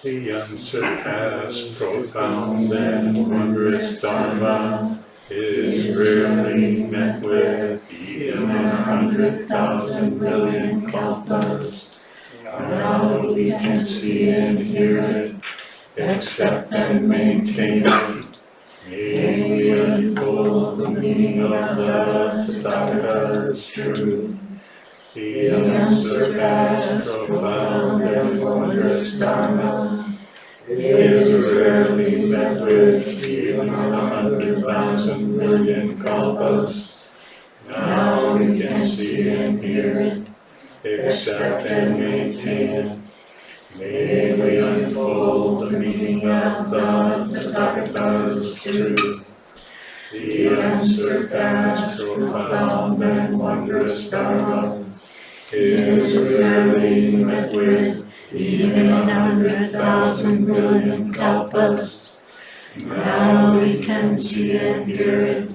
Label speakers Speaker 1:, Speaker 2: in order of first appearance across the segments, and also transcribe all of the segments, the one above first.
Speaker 1: The unsurpassed, profound, and wondrous Dharma is rarely met with, even in 100,000 million kalpas. Now we can see and hear it, accept and maintain it. May we unfold the meaning of the Tathagata's truth. The unsurpassed, profound, and wondrous Dharma is rarely met with, even in 100,000 million kalpas. Now we can see and hear it, accept and maintain it. May we unfold the meaning of the Tathagata's truth. The unsurpassed, profound, and wondrous Dharma is rarely met with, even in 100,000 million kalpas. Now we can see and hear it,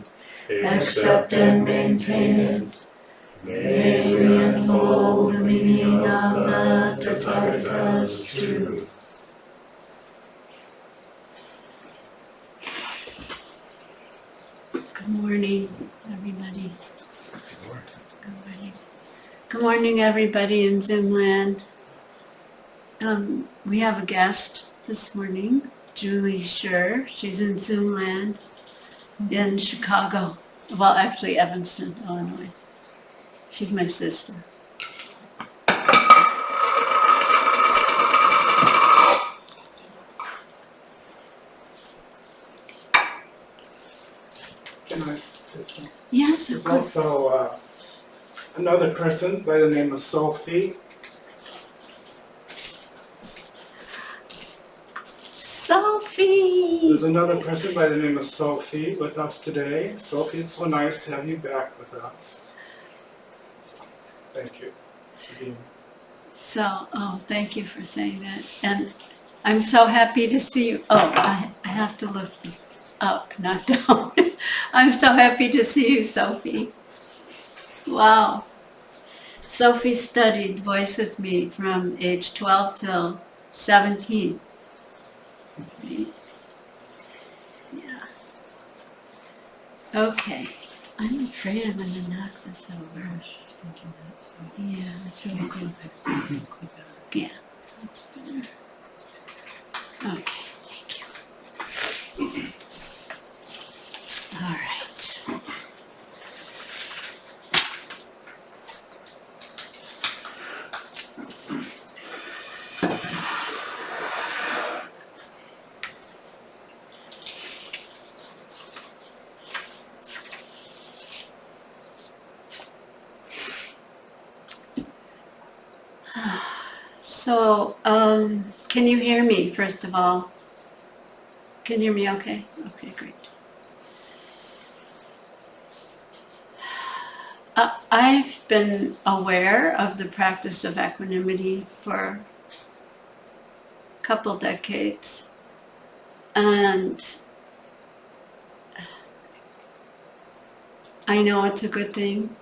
Speaker 1: accept and maintain it. May we unfold the meaning of the Tathagata's truth.
Speaker 2: Good morning, everybody. Good morning. Good morning, everybody in Zoom land. We have a guest this morning, Julie Scher. She's in Zoom land in Chicago. Well, actually, Evanston, Illinois. She's my sister.
Speaker 3: Can I say something?
Speaker 2: Yes, of
Speaker 3: There's
Speaker 2: course.
Speaker 3: also another person by the name of Sophie.
Speaker 2: Sophie!
Speaker 3: There's another person by the name of Sophie with us today. Sophie, it's so nice to have you back with us. Thank you for being
Speaker 2: So, thank you for saying that. And I'm so happy to see you. Oh, I have to look up, not down. I'm so happy to see you, Sophie. Wow. Sophie studied voice with me from age 12 till 17. Right? Yeah. Okay. I'm afraid I'm going to knock this over. Yeah, that's really good. Yeah, that's better. Okay, thank you. All right. So, can you hear me, first of all? Can you hear me okay? Okay, great. I've been aware of the practice of equanimity for a couple decades, and I know it's a good thing.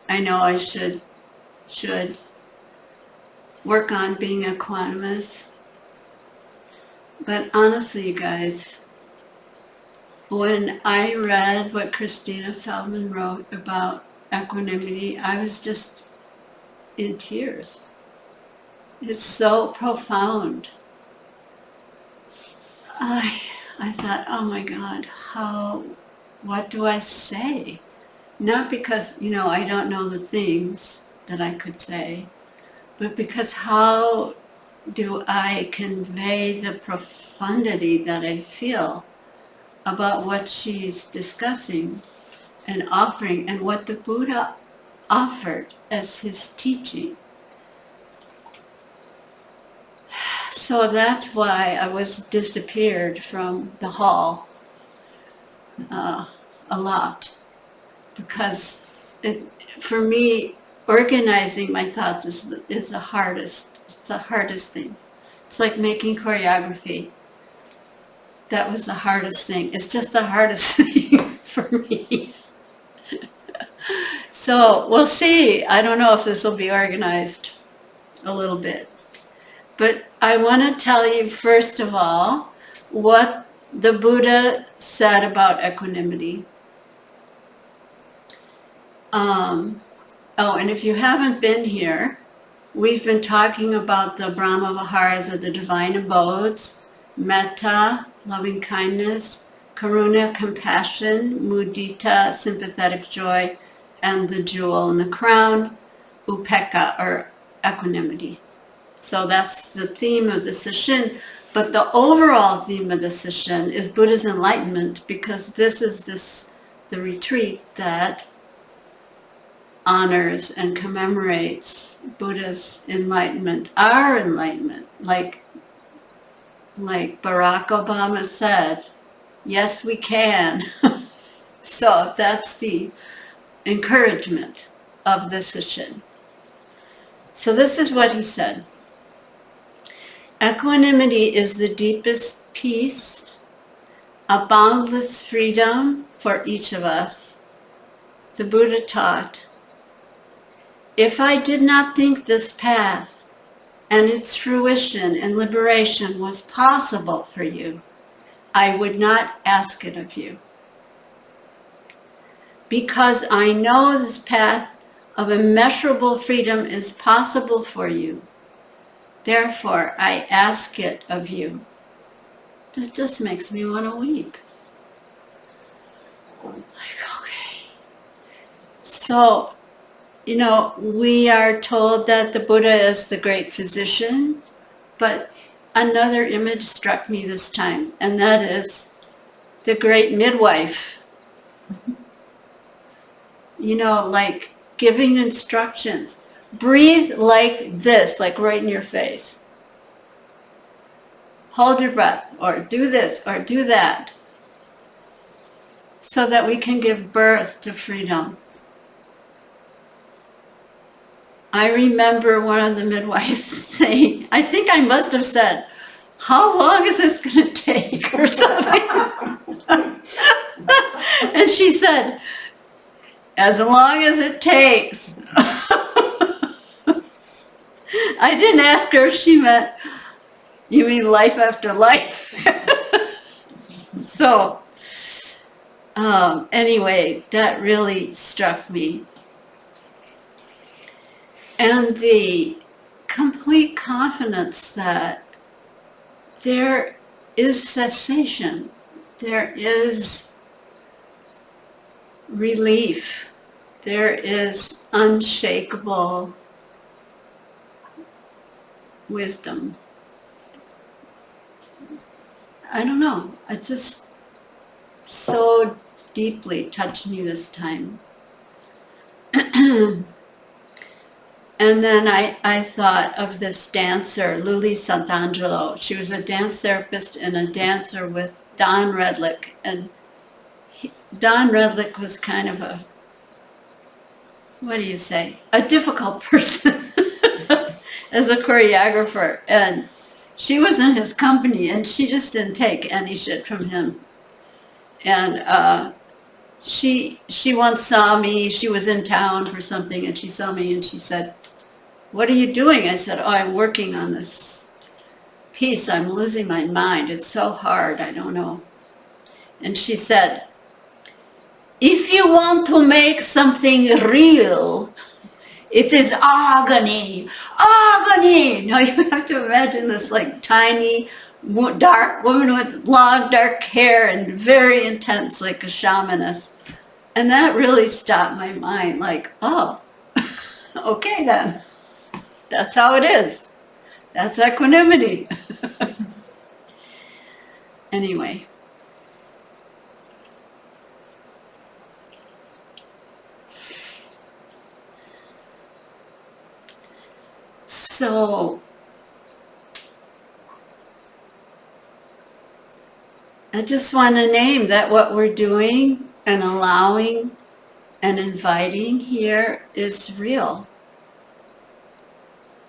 Speaker 2: I know I should work on being equanimous. But honestly, you guys, when I read what Christina Feldman wrote about equanimity, I was just in tears. It's so profound. I thought, oh my God, what do I say? Not because, I don't know the things that I could say, but because how do I convey the profundity that I feel about what she's discussing and offering and what the Buddha offered as his teaching. So that's why I was disappeared from the hall a lot, because for me, organizing my thoughts is the hardest. It's the hardest thing. It's like making choreography. That was the hardest thing. It's just the hardest thing for me. So we'll see. I don't know if this will be organized a little bit. But I want to tell you, first of all, what the Buddha said about equanimity. And if you haven't been here, we've been talking about the Brahma Viharas, or the divine abodes: metta, loving kindness; karuna, compassion; mudita, sympathetic joy; and the jewel in the crown, upekkha, or equanimity. So that's the theme of the Sesshin. But the overall theme of the Sesshin is Buddha's enlightenment, because this is the retreat that honors and commemorates Buddha's enlightenment, our enlightenment. Like Barack Obama said, yes, we can. So that's the encouragement of the Sesshin. So this is what he said. Equanimity is the deepest peace, a boundless freedom for each of us. The Buddha taught, if I did not think this path and its fruition and liberation was possible for you, I would not ask it of you. Because I know this path of immeasurable freedom is possible for you, therefore I ask it of you. That just makes me want to weep. Like, okay. So, we are told that the Buddha is the great physician, but another image struck me this time, and that is the great midwife. Like giving instructions. Breathe like this, like right in your face. Hold your breath, or do this, or do that, so that we can give birth to freedom. I remember one of the midwives saying, I think I must have said, how long is this going to take, or something? And she said, as long as it takes. I didn't ask her if she meant, you mean life after life? So, anyway, that really struck me. And the complete confidence that there is cessation, there is relief, there is unshakable wisdom. I don't know, it just so deeply touched me this time. And then I thought of this dancer, Luli Santangelo. She was a dance therapist and a dancer with Don Redlick. And Don Redlick was kind of a difficult person as a choreographer. And she was in his company, and she just didn't take any shit from him. And she once saw me. She was in town for something, and she saw me, and she said, "What are you doing?" I said, "Oh, I'm working on this piece. I'm losing my mind. It's so hard. I don't know." And she said, "If you want to make something real, it is agony. Agony." Now you have to imagine this like tiny, dark woman with long dark hair and very intense, like a shamaness. And that really stopped my mind, like, oh, okay then. That's how it is. That's equanimity. Anyway. So, I just want to name that what we're doing and allowing and inviting here is real.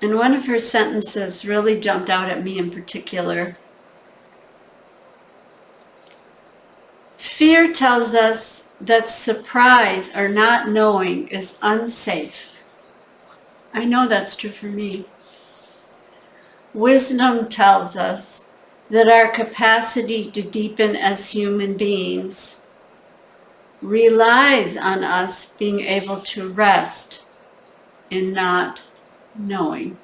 Speaker 2: And one of her sentences really jumped out at me in particular. Fear tells us that surprise or not knowing is unsafe. I know that's true for me. wisdom tells us that our capacity to deepen as human beings relies on us being able to rest in not knowing.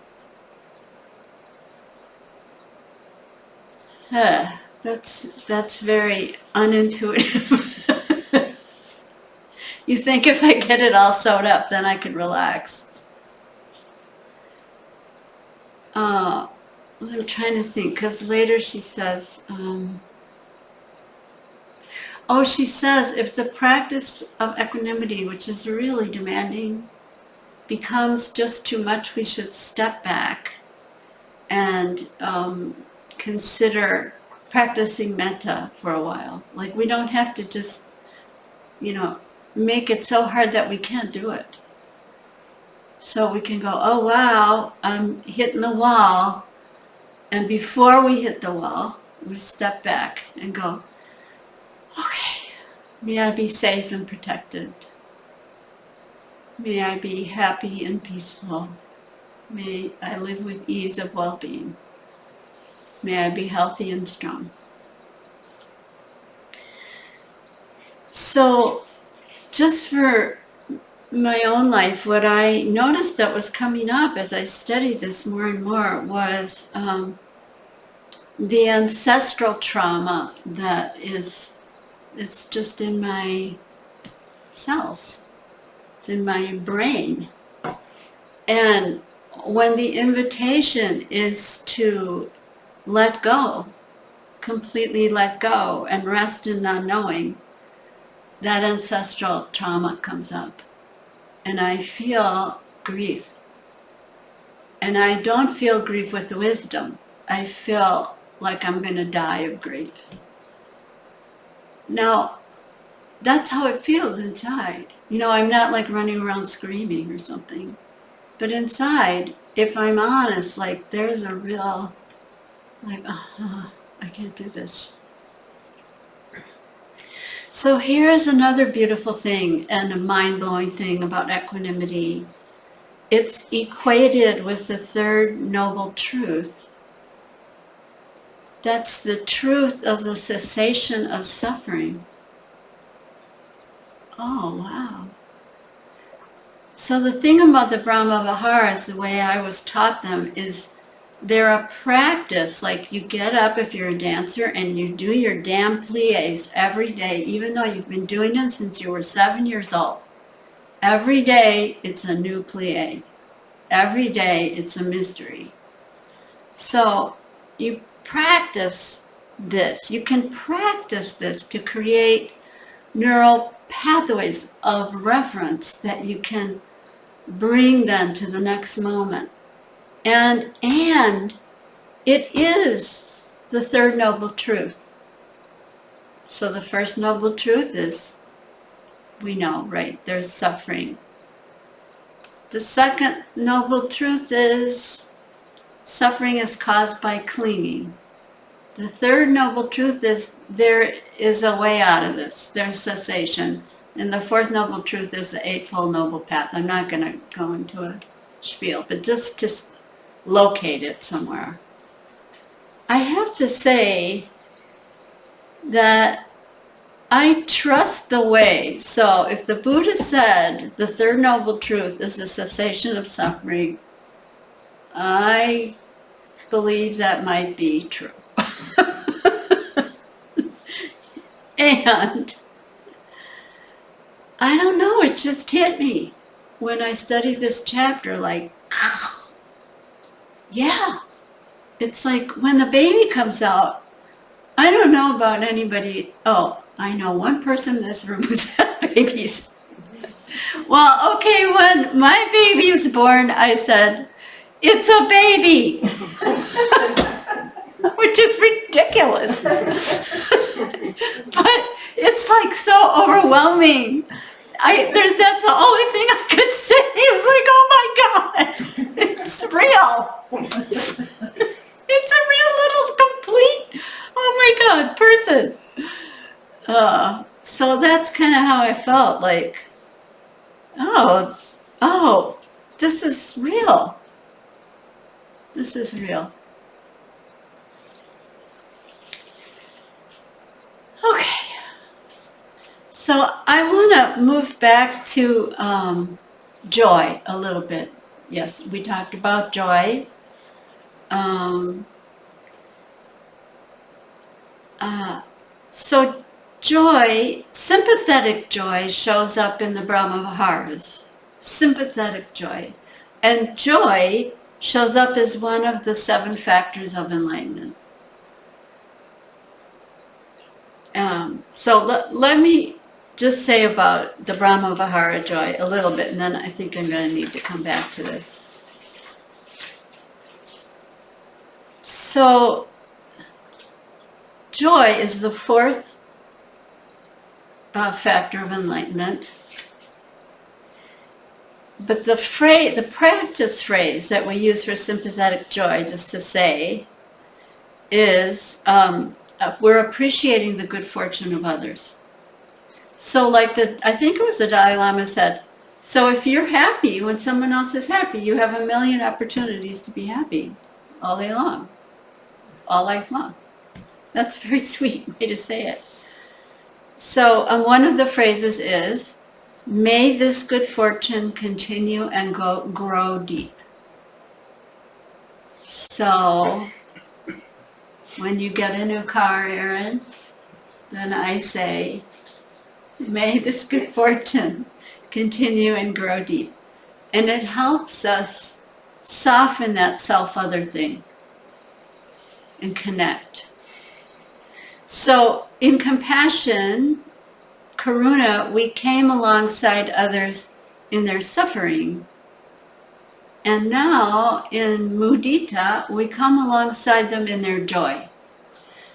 Speaker 2: That's very unintuitive. You think if I get it all sewed up, then I could relax. I'm trying to think, because later she says, she says, if the practice of equanimity, which is really demanding, becomes just too much, we should step back and consider practicing metta for a while. Like, we don't have to just, make it so hard that we can't do it. So we can go, oh wow, I'm hitting the wall. And before we hit the wall, we step back and go, okay, may I be safe and protected. May I be happy and peaceful. May I live with ease of well-being. May I be healthy and strong. So, just for my own life, what I noticed that was coming up as I studied this more and more was the ancestral trauma that it's just in my cells. It's in my brain. And when the invitation is to let go, completely let go and rest in non-knowing, that ancestral trauma comes up. And I feel grief. And I don't feel grief with wisdom. I feel like I'm going to die of grief. Now, that's how it feels inside. I'm not like running around screaming or something. But inside, if I'm honest, like there's a real, like, I can't do this. So here's another beautiful thing and a mind-blowing thing about equanimity. It's equated with the third noble truth. That's the truth of the cessation of suffering. Oh, wow. So the thing about the Brahma Viharas, the way I was taught them, is they're a practice. Like, you get up if you're a dancer and you do your damn pliés every day, even though you've been doing them since you were 7 years old. Every day it's a new plié. Every day it's a mystery. So you practice this. You can practice this to create neural pathways of reference that you can bring them to the next moment. And it is the third noble truth. So the first noble truth is, we know, right, there's suffering. The second noble truth is suffering is caused by clinging. The third noble truth is there is a way out of this. There's cessation. And the fourth noble truth is the Eightfold Noble Path. I'm not going to go into a spiel, but just to locate it somewhere. I have to say that I trust the way. So if the Buddha said the third noble truth is the cessation of suffering, I believe that might be true. And I don't know, it just hit me when I studied this chapter, like, yeah. It's like when the baby comes out, I don't know about anybody. Oh, I know one person in this room who's had babies. Well, okay, when my baby was born, I said, it's a baby, which is ridiculous. But it's like so overwhelming. That's the only thing I could say. It was like, oh my God, it's real. It's a real little complete, oh my God, person. So that's kind of how I felt, like, oh, this is real. This is real. So I want to move back to joy a little bit. Yes, we talked about joy. So joy, sympathetic joy, shows up in the Brahma Viharas. Sympathetic joy. And joy shows up as one of the 7 factors of enlightenment. So let me just say about the Brahma Vihara joy a little bit, and then I think I'm going to need to come back to this. So joy is the 4th factor of enlightenment. But the practice phrase that we use for sympathetic joy, just to say, is we're appreciating the good fortune of others. So like I think it was the Dalai Lama said, so if you're happy when someone else is happy, you have 1,000,000 opportunities to be happy all day long, all life long. That's a very sweet way to say it. So one of the phrases is, may this good fortune continue and grow deep. So when you get a new car, Aaron, then I say, may this good fortune continue and grow deep. And it helps us soften that self-other thing and connect. So in compassion, karuna, we came alongside others in their suffering. And now in mudita, we come alongside them in their joy.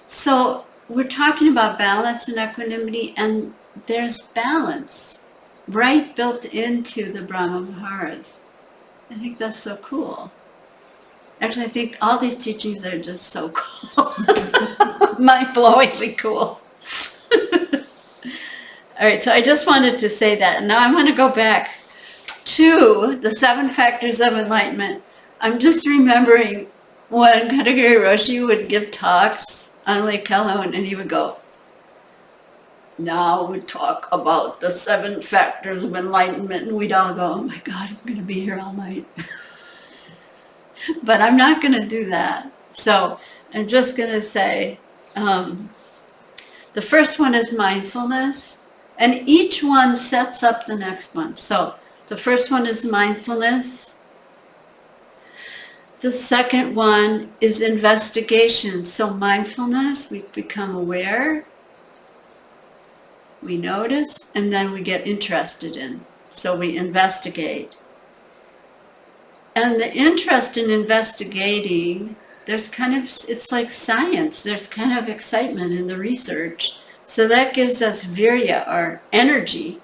Speaker 2: So we're talking about balance and equanimity, and there's balance right built into the Brahma Viharas. I think that's so cool. Actually, I think all these teachings are just so cool. Mind-blowingly cool. All right, so I just wanted to say that. And now I want to go back to the 7 factors of enlightenment. I'm just remembering when Katagiri Roshi would give talks on Lake Calhoun, and he would go, now we talk about the 7 factors of enlightenment, and we'd all go, oh my God, I'm going to be here all night. But I'm not going to do that. So I'm just going to say, the first one is mindfulness, and each one sets up the next one. So the first one is mindfulness. The second one is investigation. So mindfulness, we become aware, we notice, and then we get interested in. So we investigate. And the interest in investigating, there's kind of, it's like science. There's kind of excitement in the research. So that gives us virya, or energy,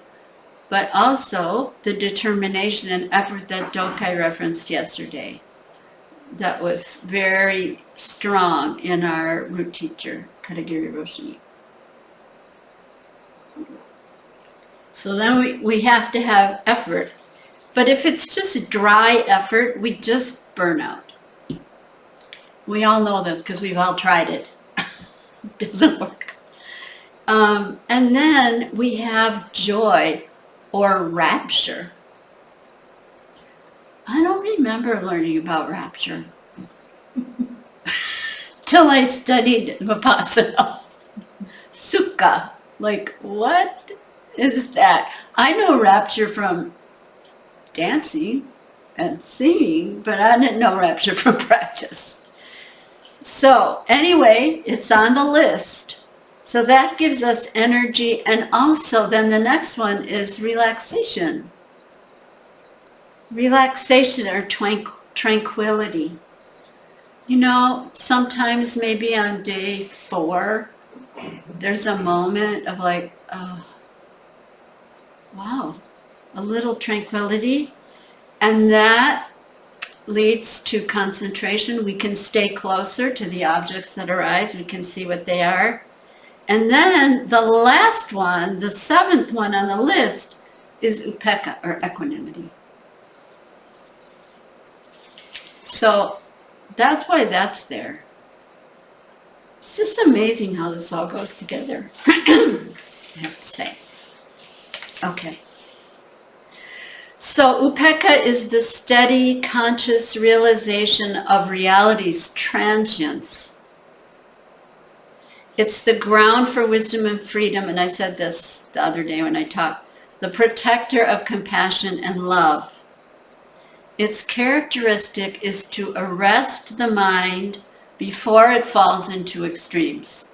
Speaker 2: but also the determination and effort that Dokai referenced yesterday. That was very strong in our root teacher, Katagiri Roshi. So then we have to have effort. But if it's just dry effort, we just burn out. We all know this because we've all tried it. It doesn't work. And then we have joy or rapture. I don't remember learning about rapture till I studied Vipassana. Sukha. Like, what is that? I know rapture from dancing and singing, but I didn't know rapture from practice. So anyway, it's on the list. So that gives us energy, and also then the next one is relaxation. Relaxation or tranquility. You know, sometimes maybe on day 4, there's a moment of like, oh, wow, a little tranquility, and that leads to concentration. We can stay closer to the objects that arise. We can see what they are. And then the last one, the 7th one on the list, is Upekkha, or equanimity. So that's why that's there. It's just amazing how this all goes together, I have to say. Okay. So Upekkha is the steady, conscious realization of reality's transience. It's the ground for wisdom and freedom, and I said this the other day when I talked, the protector of compassion and love. Its characteristic is to arrest the mind before it falls into extremes.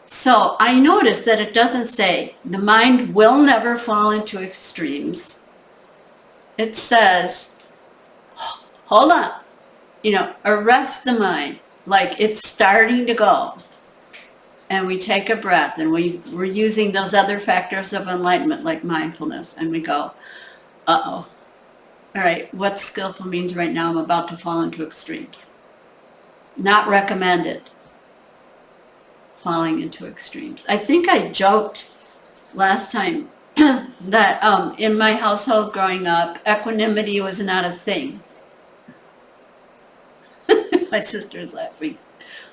Speaker 2: So I noticed that it doesn't say the mind will never fall into extremes. It says, hold on, arrest the mind, like it's starting to go. And we take a breath, and we're using those other factors of enlightenment, like mindfulness, and we go, uh-oh. All right, what skillful means right now I'm about to fall into extremes. Not recommended, falling into extremes. I think I joked last time that in my household growing up, equanimity was not a thing. My sister is laughing.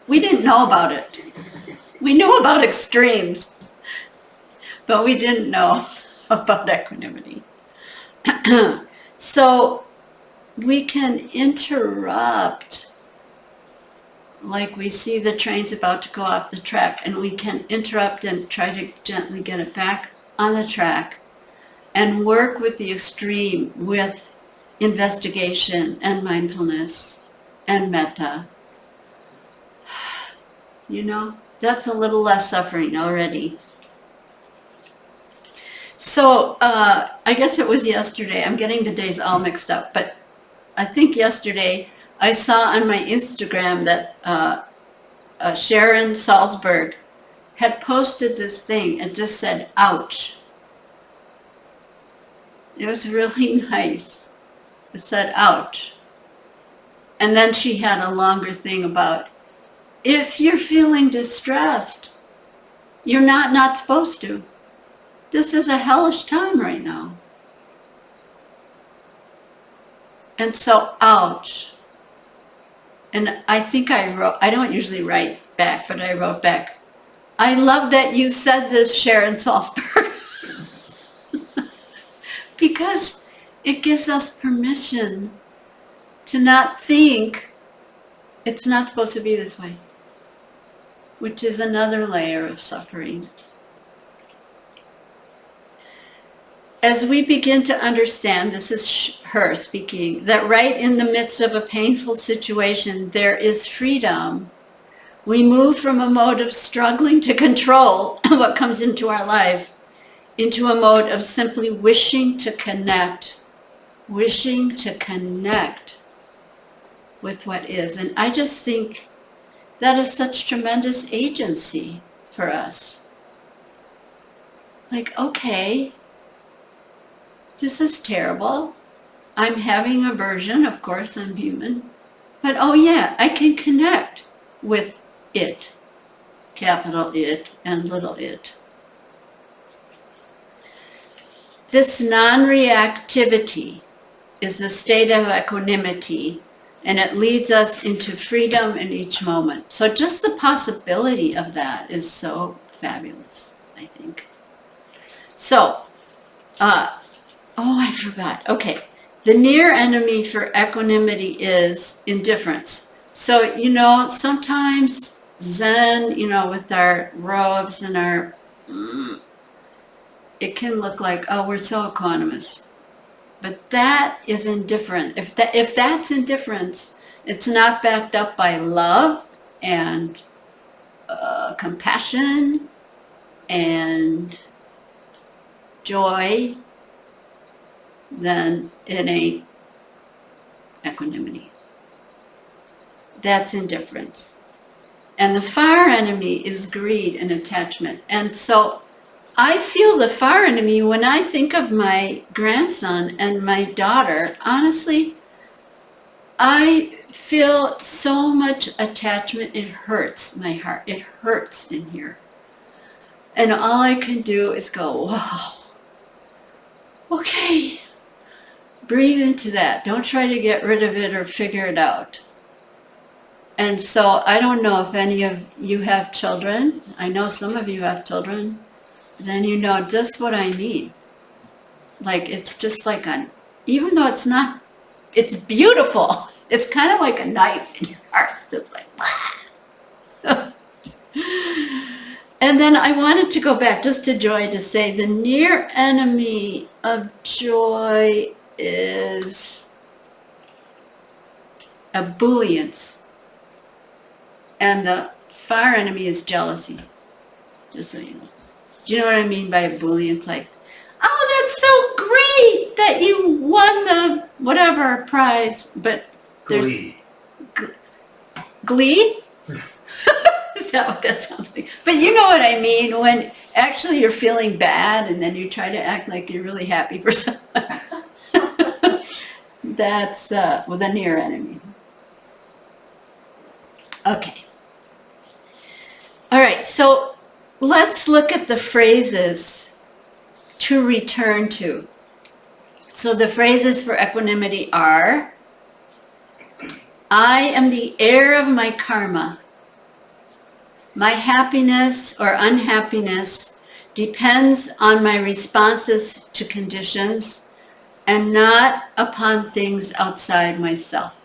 Speaker 2: We didn't know about it. We knew about extremes, but we didn't know about equanimity. So we can interrupt, like we see the train's about to go off the track, and we can interrupt and try to gently get it back on the track and work with the extreme with investigation and mindfulness and metta. That's a little less suffering already. So I guess it was yesterday. I'm getting the days all mixed up, but I think yesterday I saw on my Instagram that Sharon Salzberg had posted this thing and just said, ouch. It was really nice. It said, ouch. And then she had a longer thing about, if you're feeling distressed, you're not supposed to. This is a hellish time right now. And so, ouch. And I think I don't usually write back, but I wrote back, I love that you said this, Sharon Salzberg. Because it gives us permission to not think it's not supposed to be this way, which is another layer of suffering. As we begin to understand, this is her speaking, that right in the midst of a painful situation, there is freedom. We move from a mode of struggling to control what comes into our lives into a mode of simply wishing to connect with what is. And I just think that is such tremendous agency for us. Like, okay, this is terrible. I'm having aversion, of course, I'm human. But oh yeah, I can connect with it, capital It and little it. This non-reactivity is the state of equanimity, and it leads us into freedom in each moment. So just the possibility of that is so fabulous, I think. So, I forgot. Okay. The near enemy for equanimity is indifference. So, sometimes Zen, with our robes and our, it can look like, oh, we're so equanimous. But that is indifferent. If that's indifference, it's not backed up by love and compassion and joy, then it ain't equanimity. That's indifference. And the fire enemy is greed and attachment. And so I feel the fire enemy when I think of my grandson and my daughter. Honestly, I feel so much attachment. It hurts my heart. It hurts in here. And all I can do is go, wow, okay. Breathe into that. Don't try to get rid of it or figure it out. And so I don't know if any of you have children. I know some of you have children. Then you know just what I mean. Like it's just like even though it's not, it's beautiful. It's kind of like a knife in your heart, just like, and then I wanted to go back just to joy to say the near enemy of joy is ebullience, and the far enemy is jealousy. Just so you know. Do you know what I mean by ebullience? Like, oh, that's so great that you won the whatever prize, but there's
Speaker 1: Glee.
Speaker 2: Glee? Is that what that sounds like? But you know what I mean, when actually you're feeling bad and then you try to act like you're really happy for someone. That's the near enemy. Okay. All right, so let's look at the phrases to return to. So the phrases for equanimity are, I am the heir of my karma. My happiness or unhappiness depends on my responses to conditions and not upon things outside myself.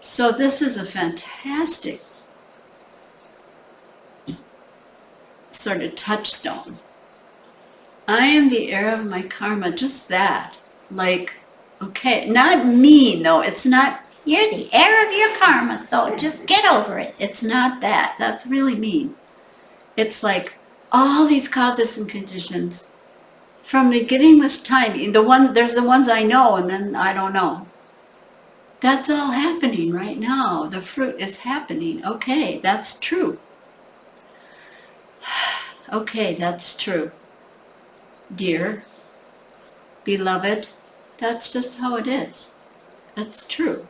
Speaker 2: So this is a fantastic sort of touchstone. I am the heir of my karma, just that. Like, okay, not mean though. It's not, you're the heir of your karma, so just get over it. It's not that. That's really mean. It's like all these causes and conditions from beginningless time. There's the ones I know and then I don't know. That's all happening right now. The fruit is happening. Okay, that's true. Okay, that's true. Dear, beloved, that's just how it is. That's true.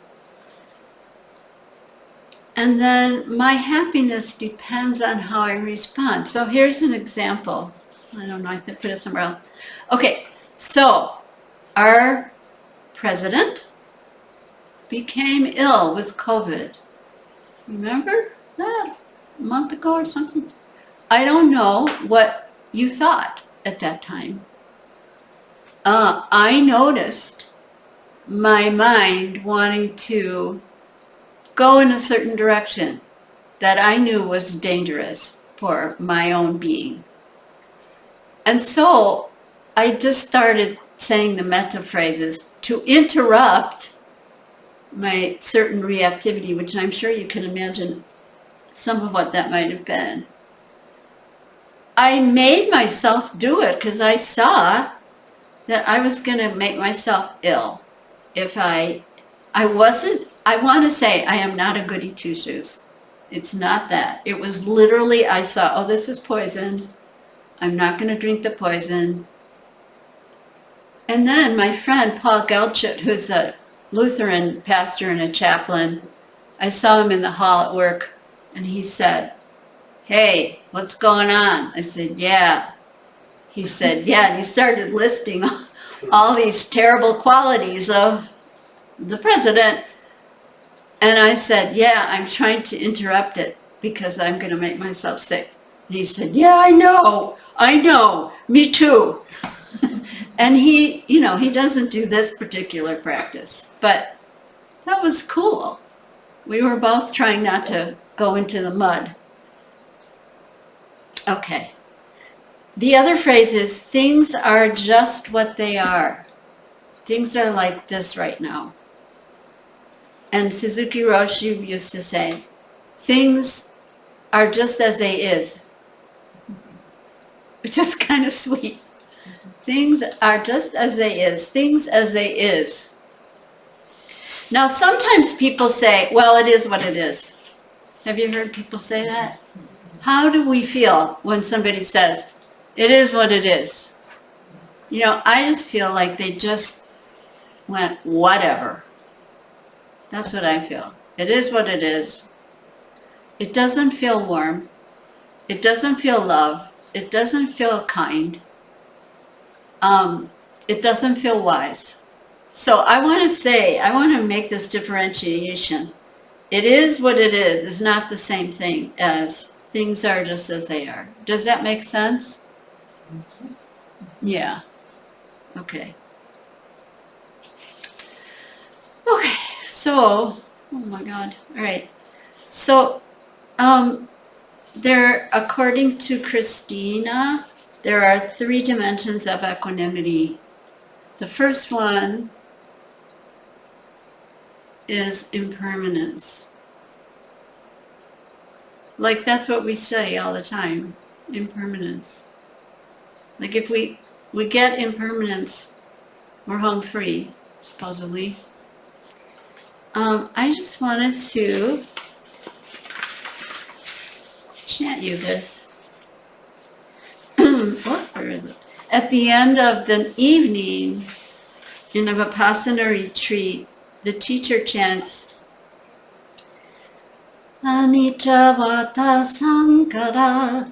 Speaker 2: And then my happiness depends on how I respond. So here's an example. I don't know, I can put it somewhere else. Okay, so our president became ill with COVID. Remember that? A month ago or something? I don't know what you thought at that time. I noticed my mind wanting to go in a certain direction that I knew was dangerous for my own being. And so I just started saying the metta phrases to interrupt my certain reactivity, which I'm sure you can imagine some of what that might have been. I made myself do it because I saw that I was going to make myself ill if I want to say I am not a goody two-shoes. It's not that. It was literally, I saw, oh, this is poison. I'm not going to drink the poison. And then my friend, Paul Gelchut, who's a Lutheran pastor and a chaplain, I saw him in the hall at work, and he said, hey, what's going on? I said, yeah. He said, yeah, and he started listing all these terrible qualities of the president. And I said, yeah, I'm trying to interrupt it because I'm going to make myself sick. And he said, yeah, I know, me too. And he doesn't do this particular practice, but that was cool. We were both trying not to go into the mud. Okay. The other phrase is, things are just what they are. Things are like this right now. And Suzuki Roshi used to say, things are just as they is. Which is kind of sweet. Things are just as they is. Things as they is. Now, sometimes people say, well, it is what it is. Have you heard people say that? How do we feel when somebody says, it is what it is? I just feel like they just went, whatever. That's what I feel. It is what it is. It doesn't feel warm. It doesn't feel love. It doesn't feel kind. It doesn't feel wise. So I want to make this differentiation. It is what it is not the same thing as things are just as they are. Does that make sense? Yeah. Okay. Okay. So, oh my God. All right. So, according to Christina, there are 3 dimensions of equanimity. The first one is impermanence. Like that's what we study all the time, impermanence. Like if we get impermanence, we're home free, supposedly. I just wanted to chant you this. Where is it? At the end of the evening in a Vipassana retreat, the teacher chants, Anicca vata sankara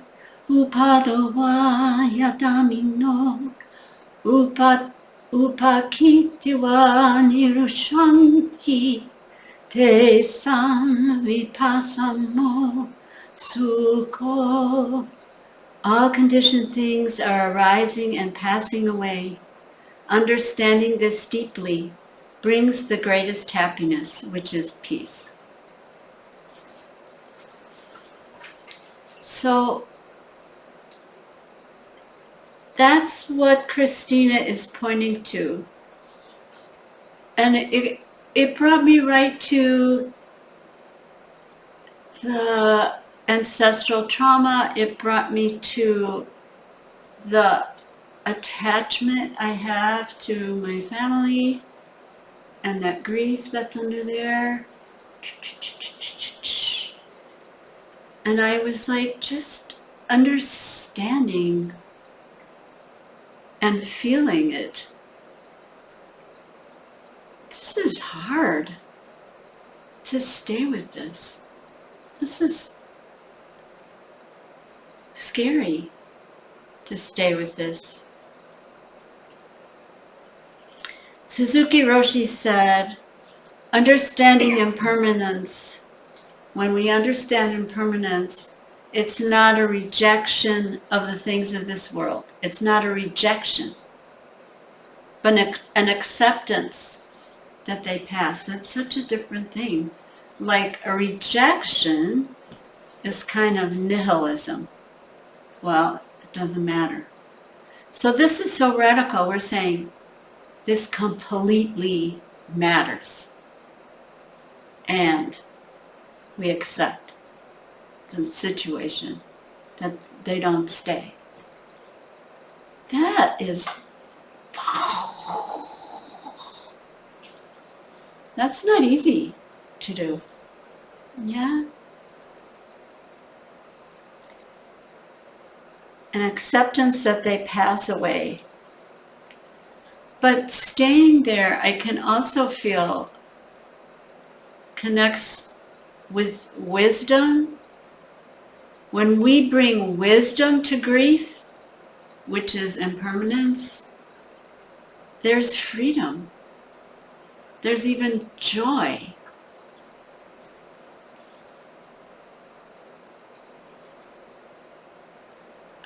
Speaker 2: upado va yadamino upakiti va nirushanti te sam vipassamo sukho. All conditioned things are arising and passing away. Understanding this deeply brings the greatest happiness, which is peace. So that's what Christina is pointing to. And it brought me right to the ancestral trauma. It brought me to the attachment I have to my family and that grief that's under there. And I was like just understanding and feeling it. This is hard to stay with this. This is scary to stay with this. Suzuki Roshi said, understanding impermanence, when we understand impermanence, it's not a rejection of the things of this world. It's not a rejection, but an acceptance that they pass. That's such a different thing. Like a rejection is kind of nihilism. Well, it doesn't matter. So this is so radical. We're saying this completely matters. And we accept the situation that they don't stay. That is, that's not easy to do. Yeah. An acceptance that they pass away. But staying there, I can also feel connects with wisdom. When we bring wisdom to grief, which is impermanence, there's freedom. There's even joy.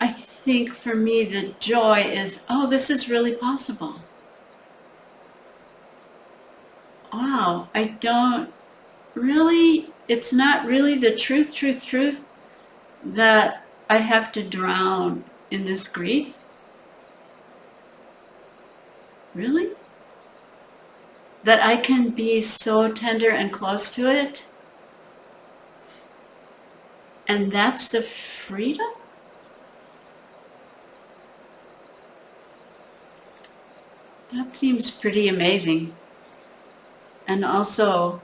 Speaker 2: I think for me the joy is, oh, this is really possible. Wow, I don't really, it's not really the truth that I have to drown in this grief. Really? That I can be so tender and close to it? And that's the freedom? That seems pretty amazing. And also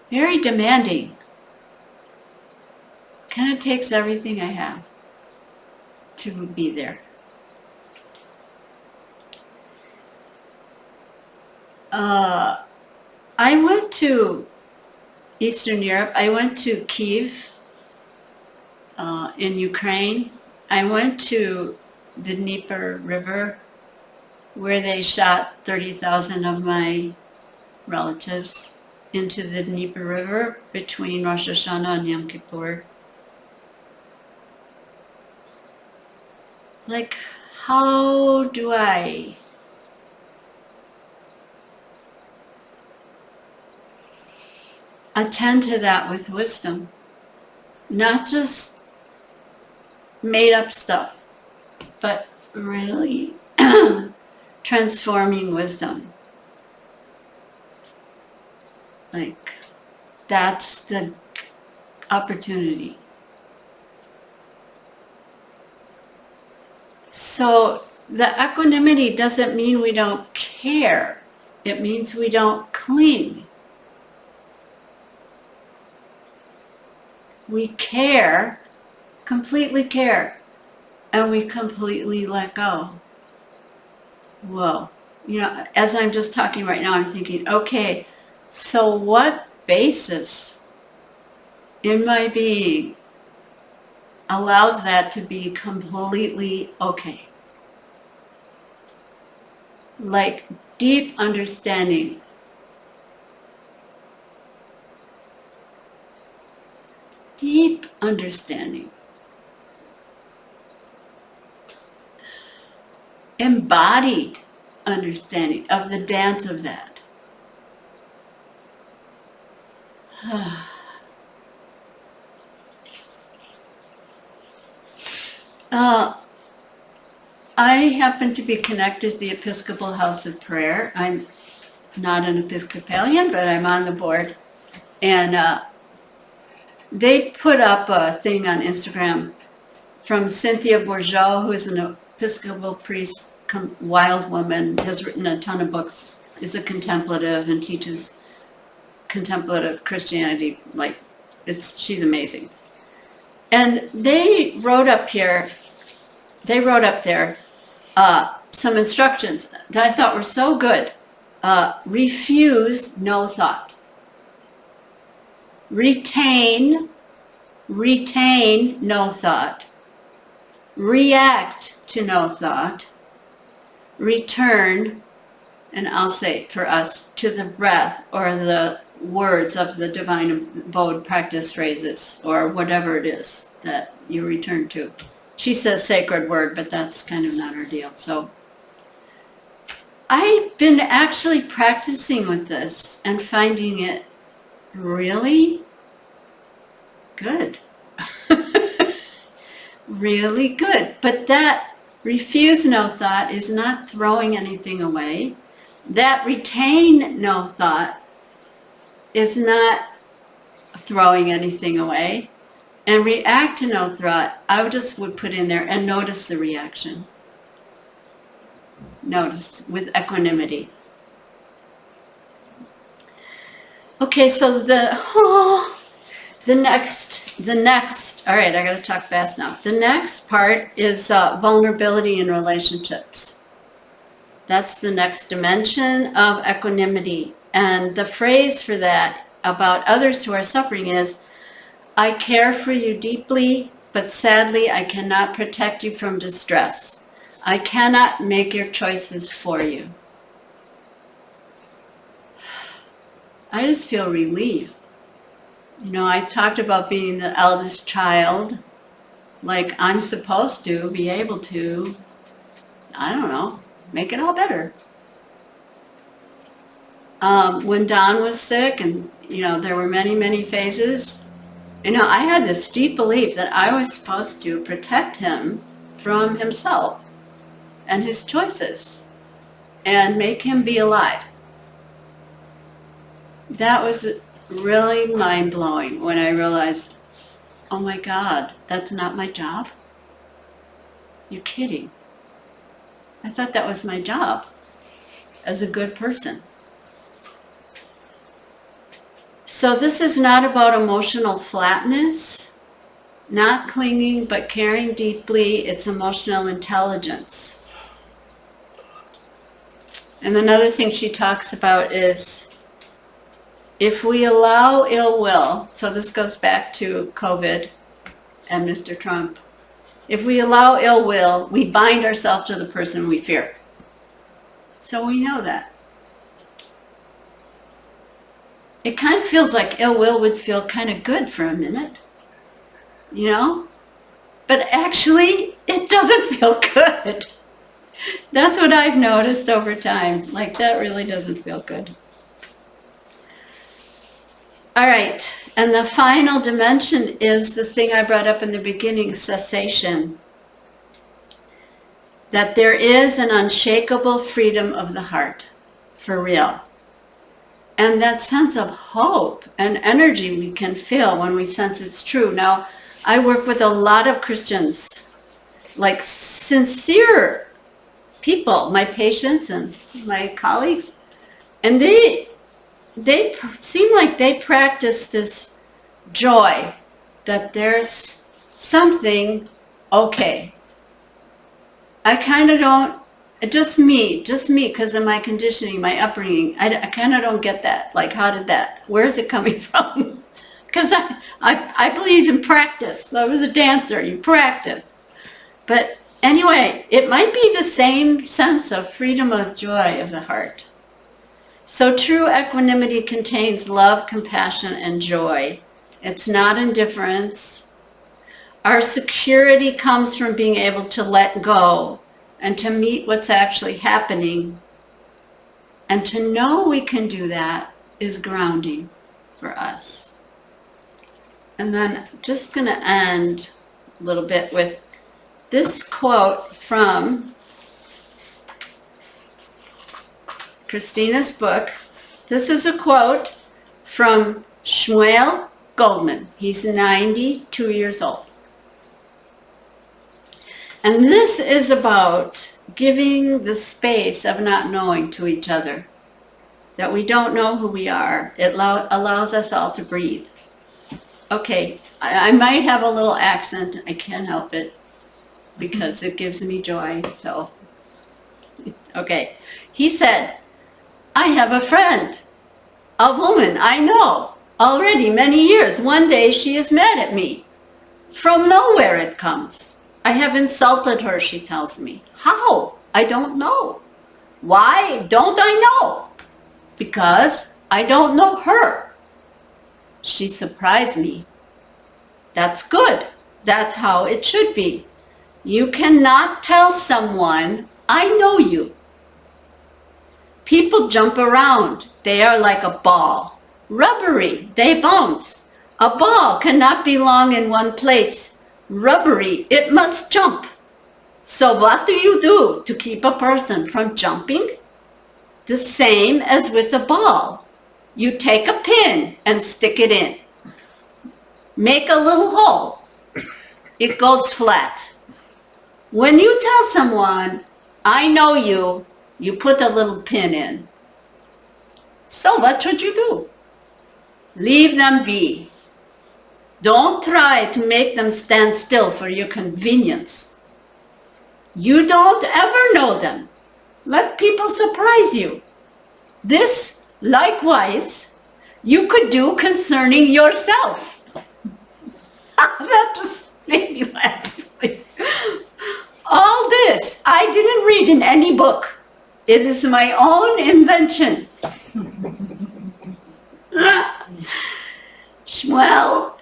Speaker 2: very demanding. Kind of takes everything I have to be there. I went to Eastern Europe. I went to Kyiv in Ukraine. I went to the Dnieper River where they shot 30,000 of my relatives into the Dnieper River between Rosh Hashanah and Yom Kippur. Like, how do I attend to that with wisdom? Not just made up stuff, but really transforming wisdom. Like, that's the opportunity. So the equanimity doesn't mean we don't care. It means we don't cling. We care, completely care, and we completely let go. Whoa. You know, as I'm just talking right now, I'm thinking, okay, so what basis in my being allows that to be completely okay? Like deep understanding. Deep understanding. Embodied understanding of the dance of that. I happen to be connected to the Episcopal House of Prayer. I'm not an Episcopalian, but I'm on the board. And they put up a thing on Instagram from Cynthia Bourgeau, who is an Episcopal priest, wild woman, has written a ton of books, is a contemplative and teaches contemplative Christianity. Like, she's amazing. And they wrote up there some instructions that I thought were so good. Refuse no thought. Retain no thought. React to no thought. Return, and I'll say for us, to the breath or the words of the divine abode practice phrases or whatever it is that you return to. She says sacred word, but that's kind of not our deal. So I've been actually practicing with this and finding it really good. Really good. But that refuse no thought is not throwing anything away. That retain no thought is not throwing anything away. And react to no thought, I just would put in there and notice the reaction. Notice with equanimity. Okay, so the next, all right, I gotta talk fast now. The next part is vulnerability in relationships. That's the next dimension of equanimity. And the phrase for that about others who are suffering is, I care for you deeply, but sadly I cannot protect you from distress. I cannot make your choices for you. I just feel relief. You know, I talked about being the eldest child, like I'm supposed to be able to, I don't know, make it all better. When Don was sick and, you know, there were many, many phases, you know, I had this deep belief that I was supposed to protect him from himself and his choices and make him be alive. That was really mind-blowing when I realized, oh my God, that's not my job? You're kidding. I thought that was my job as a good person. So this is not about emotional flatness, not clinging, but caring deeply. It's emotional intelligence. And another thing she talks about is, if we allow ill will, so this goes back to COVID and Mr. Trump, if we allow ill will, we bind ourselves to the person we fear. So we know that. It kind of feels like ill will would feel kind of good for a minute, you know? But actually, it doesn't feel good. That's what I've noticed over time. Like, that really doesn't feel good. All right, and the final dimension is the thing I brought up in the beginning, cessation. That there is an unshakable freedom of the heart, for real. And that sense of hope and energy we can feel when we sense it's true. Now, I work with a lot of Christians, like sincere people, my patients and my colleagues, and they seem like they practice this joy that there's something okay. I kind of don't, just me, because of my conditioning, my upbringing, I kind of don't get that. Like, how did that, where is it coming from? Because I believed in practice. I was a dancer, you practice. But anyway, it might be the same sense of freedom of joy of the heart. So true equanimity contains love, compassion, and joy. It's not indifference. Our security comes from being able to let go and to meet what's actually happening. And to know we can do that is grounding for us. And then just going to end a little bit with this quote from Christina's book. This is a quote from Shmuel Goldman. He's 92 years old. And this is about giving the space of not knowing to each other, that we don't know who we are. It allows us all to breathe. Okay, I might have a little accent. I can't help it because it gives me joy. So, okay. He said, I have a friend, a woman I know already many years. One day she is mad at me. From nowhere it comes. I have insulted her, she tells me. How? I don't know. Why don't I know? Because I don't know her. She surprised me. That's good. That's how it should be. You cannot tell someone, I know you. People jump around. They are like a ball. Rubbery, they bounce. A ball cannot belong in one place. Rubbery, it must jump. So what do you do to keep a person from jumping? The same as with a ball. You take a pin and stick it in. Make a little hole. It goes flat. When you tell someone, I know you, you put a little pin in. So what should you do? Leave them be. Don't try to make them stand still for your convenience. You don't ever know them. Let people surprise you. This, likewise, you could do concerning yourself. That just made me laugh. All this I didn't read in any book. It is my own invention. Shmuel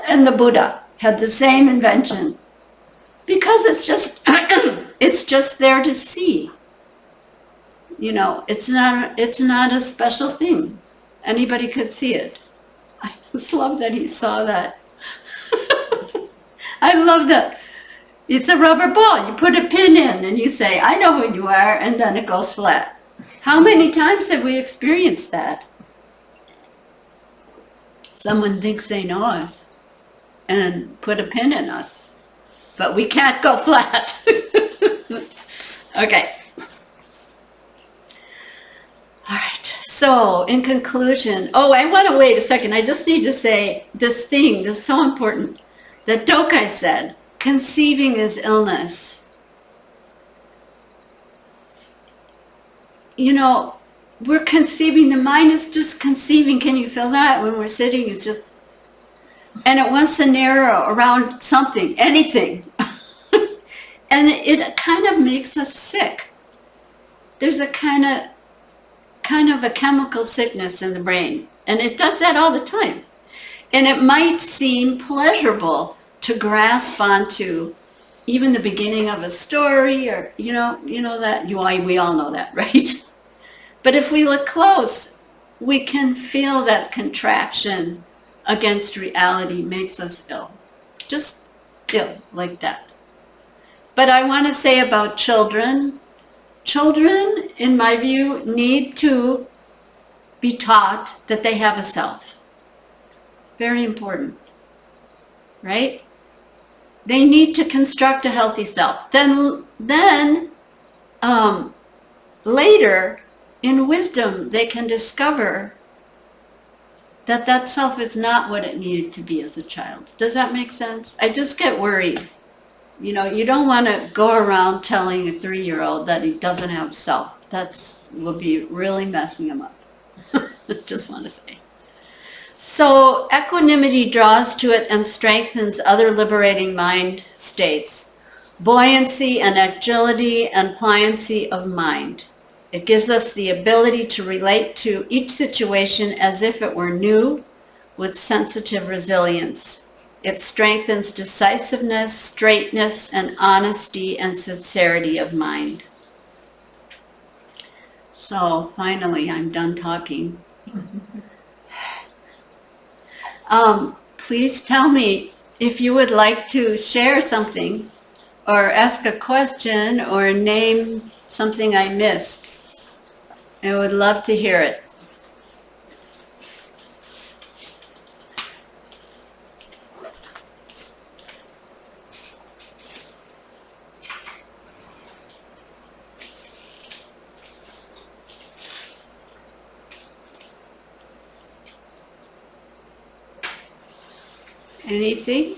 Speaker 2: and the Buddha had the same invention because it's just there to see. You know, it's not a special thing. Anybody could see it. I just love that he saw that. I love that. It's a rubber ball. You put a pin in and you say, I know who you are, and then it goes flat. How many times have we experienced that? Someone thinks they know us and put a pin in us, but we can't go flat. Okay. All right. So in conclusion, I want to wait a second. I just need to say this thing that's so important that Dokai said, conceiving is illness. You know, we're conceiving, the mind is just conceiving. Can you feel that? When we're sitting, it's just, and it wants to narrow around something, anything. And it kind of makes us sick. There's a kind of a chemical sickness in the brain. And it does that all the time. And it might seem pleasurable to grasp onto even the beginning of a story, or you know that we all know that, right? But if we look close, we can feel that contraction against reality makes us ill, just ill like that. But I want to say about children, in my view, need to be taught that they have a self. Very important, right? They need to construct a healthy self. Then later, in wisdom, they can discover that that self is not what it needed to be as a child. Does that make sense? I just get worried. You know, you don't want to go around telling a 3-year-old that he doesn't have self. Will be really messing him up. Just want to say. So equanimity draws to it and strengthens other liberating mind states, buoyancy and agility and pliancy of mind. It gives us the ability to relate to each situation as if it were new, with sensitive resilience. It strengthens decisiveness, straightness, and honesty and sincerity of mind. So finally, I'm done talking. Please tell me if you would like to share something or ask a question or name something I missed. I would love to hear it. Anything?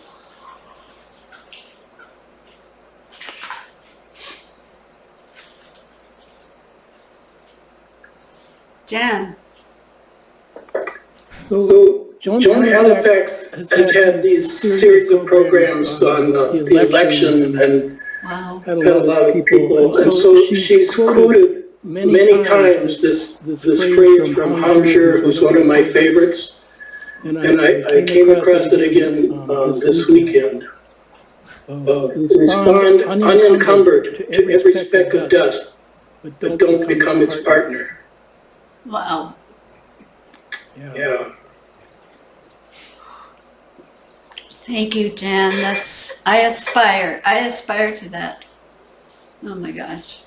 Speaker 2: Jan.
Speaker 4: So John Halifax has had these series of programs on the election and
Speaker 2: Wow.
Speaker 4: had a lot of people. And so she's quoted many times this phrase from Habermas-Scher, who's one of my favorites. And I came across it again this weekend. Respond unencumbered to every speck of dust, but don't become its partner.
Speaker 2: Wow.
Speaker 4: Yeah.
Speaker 2: Thank you, Jan. I aspire to that. Oh my gosh.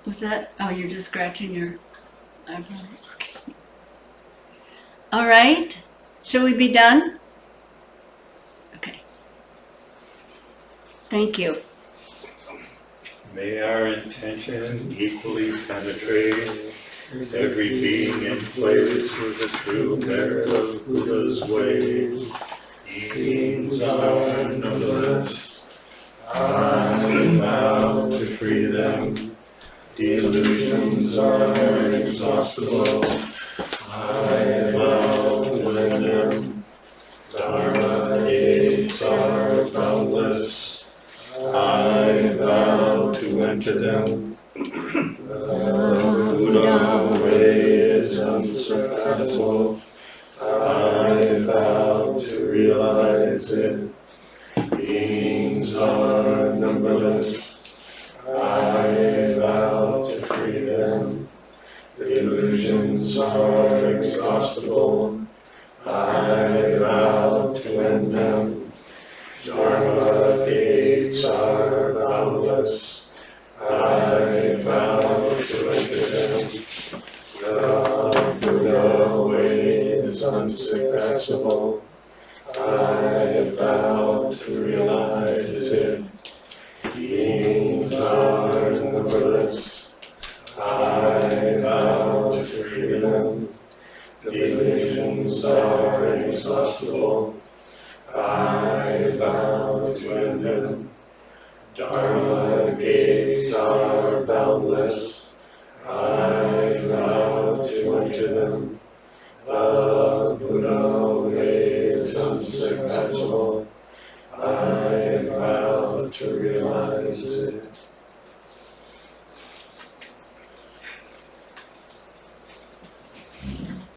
Speaker 2: Was that, oh, you're just scratching your eyebrow. Okay. All right, should we be done? Okay. Thank you.
Speaker 1: May our intention equally penetrate every being in place with the true merit of Buddha's way. Beings are numberless. I vow to free them. Delusions are inexhaustible. I vow to end them. Dharma gates are boundless. I vow to enter them. The Buddha way is unsurpassable. I vow to realize it. Beings are numberless. I vow to free them. The illusions are inexhaustible. I vow to end them. Dharma gates are boundless. I vow to enter them. The Buddha way is unsurpassable. I vow to realize it. Beings are numberless. I vow to free them. Delusions are inexhaustible. I vow to end them. Dharma gates are boundless. I vow to enter them. The Buddha way is unsurpassable. I vow to realize it.